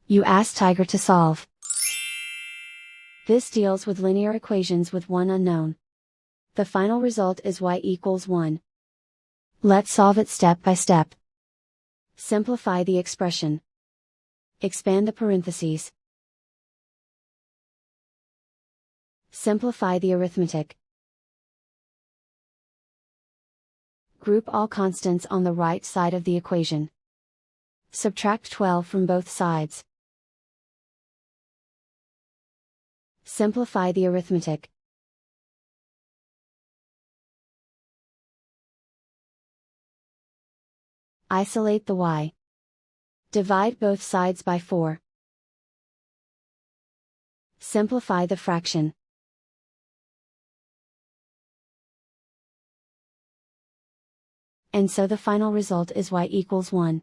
You ask Tiger to solve. This deals with linear equations with one unknown. The final result is y equals 1. Let's solve it step by step. Simplify the expression. Expand the parentheses. Simplify the arithmetic. Group all constants on the right side of the equation. Subtract 12 from both sides. Simplify the arithmetic. Isolate the y. Divide both sides by 4. Simplify the fraction. And so the final result is y equals 1.